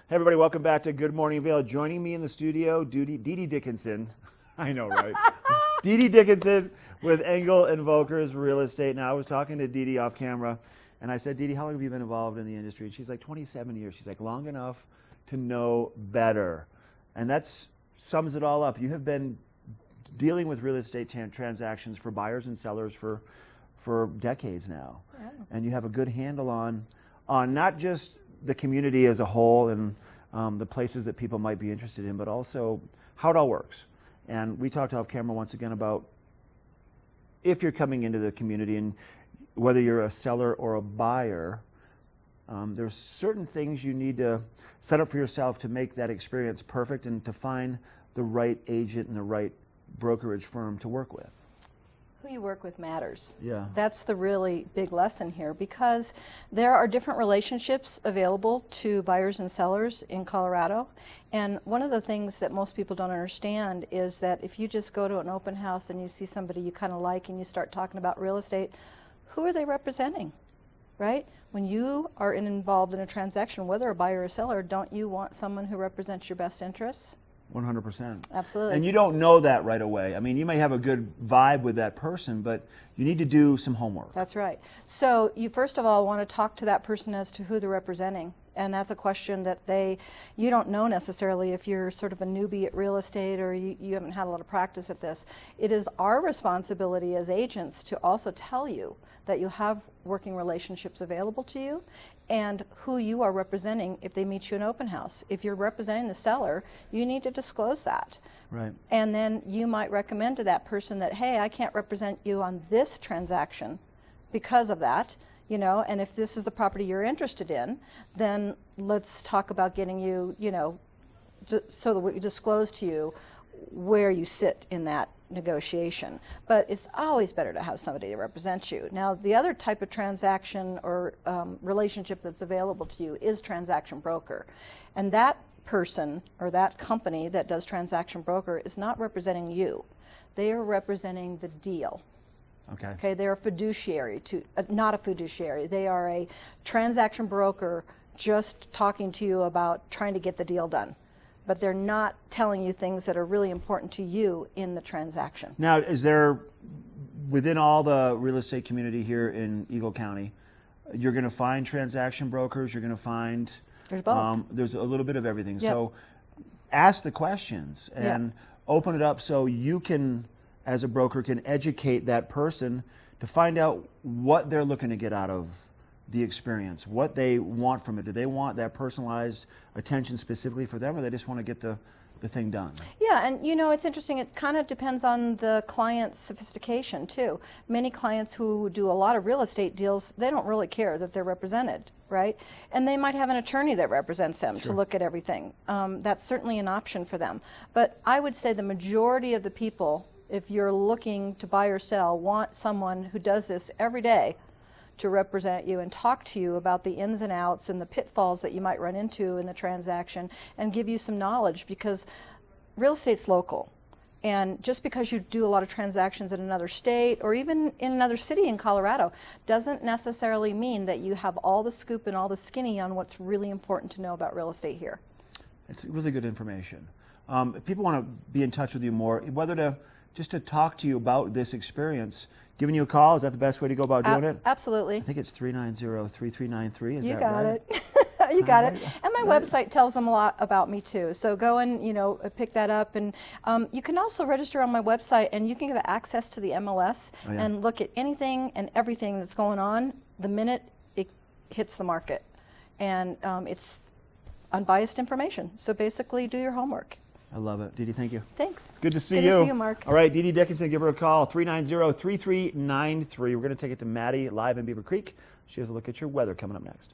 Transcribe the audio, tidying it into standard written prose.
Hey everybody, welcome back to Good Morning Vail. Joining me in the studio, DeDe Dickinson. I know, right? DeDe Dickinson with Engel and Volkers Real Estate. Now, I was talking to DeDe off camera, and I said, DeDe, how long have you been involved in the industry? And she's like, 27 years. She's like, long enough to know better. And that sums it all up. You have been dealing with real estate transactions for buyers and sellers for decades now. Yeah. And you have a good handle on not just the community as a whole and the places that people might be interested in, but also how it all works. And we talked off camera once again about if you're coming into the community and whether you're a seller or a buyer, there's certain things you need to set up for yourself to make that experience perfect and to find the right agent and the right brokerage firm to work with. Who you work with matters. Yeah. That's the really big lesson here, because there are different relationships available to buyers and sellers in Colorado. And one of the things that most people don't understand is that if you just go to an open house and you see somebody you kind of like and you start talking about real estate, who are they representing, right? When you are involved in a transaction, whether a buyer or seller, don't you want someone who represents your best interests? 100%. Absolutely. And you don't know that right away. I mean, you may have a good vibe with that person, but you need to do some homework. That's right. So you first of all want to talk to that person as to who they're representing. And that's a question that you don't know necessarily if you're sort of a newbie at real estate or you haven't had a lot of practice at this. It is our responsibility as agents to also tell you that you have working relationships available to you and who you are representing if they meet you in open house. If you're representing the seller, you need to disclose that. Right. And then you might recommend to that person that, hey, I can't represent you on this transaction because of that. You know, and if this is the property you're interested in, then let's talk about getting you, so that we disclose to you where you sit in that negotiation. But it's always better to have somebody that represents you. Now, the other type of transaction or relationship that's available to you is transaction broker. And that person or that company that does transaction broker is not representing you. They are representing the deal. Okay. Okay, they're a fiduciary not a fiduciary. They are a transaction broker just talking to you about trying to get the deal done. But they're not telling you things that are really important to you in the transaction. Now, is there, within all the real estate community here in Eagle County, you're going to find transaction brokers, you're going to find... There's both. There's a little bit of everything. Yep. So ask the questions and open it up so you can, as a broker, can educate that person to find out what they're looking to get out of the experience, what they want from it. Do they want that personalized attention specifically for them, or they just want to get the thing done? Yeah, and it's interesting. It kind of depends on the client's sophistication too. Many clients who do a lot of real estate deals, they don't really care that they're represented, right? And they might have an attorney that represents them to look at everything. That's certainly an option for them. But I would say the majority of the people, if you're looking to buy or sell, want someone who does this every day to represent you and talk to you about the ins and outs and the pitfalls that you might run into in the transaction and give you some knowledge, because real estate's local. And just because you do a lot of transactions in another state or even in another city in Colorado doesn't necessarily mean that you have all the scoop and all the skinny on what's really important to know about real estate here. It's really good information. If people want to be in touch with you more, whether just to talk to you about this experience, giving you a call, is that the best way to go about doing it? Absolutely. I think it's 390-3393. Is that right? You got it. You got it. And my website tells them a lot about me too. So go and pick that up, and you can also register on my website, and you can get access to the MLS and look at anything and everything that's going on the minute it hits the market, and it's unbiased information. So basically, do your homework. I love it. DeDe, thank you. Thanks. Good to see you. Good to see you, Mark. All right, DeDe Dickinson, give her a call, 390-3393. We're going to take it to Maddie live in Beaver Creek. She has a look at your weather coming up next.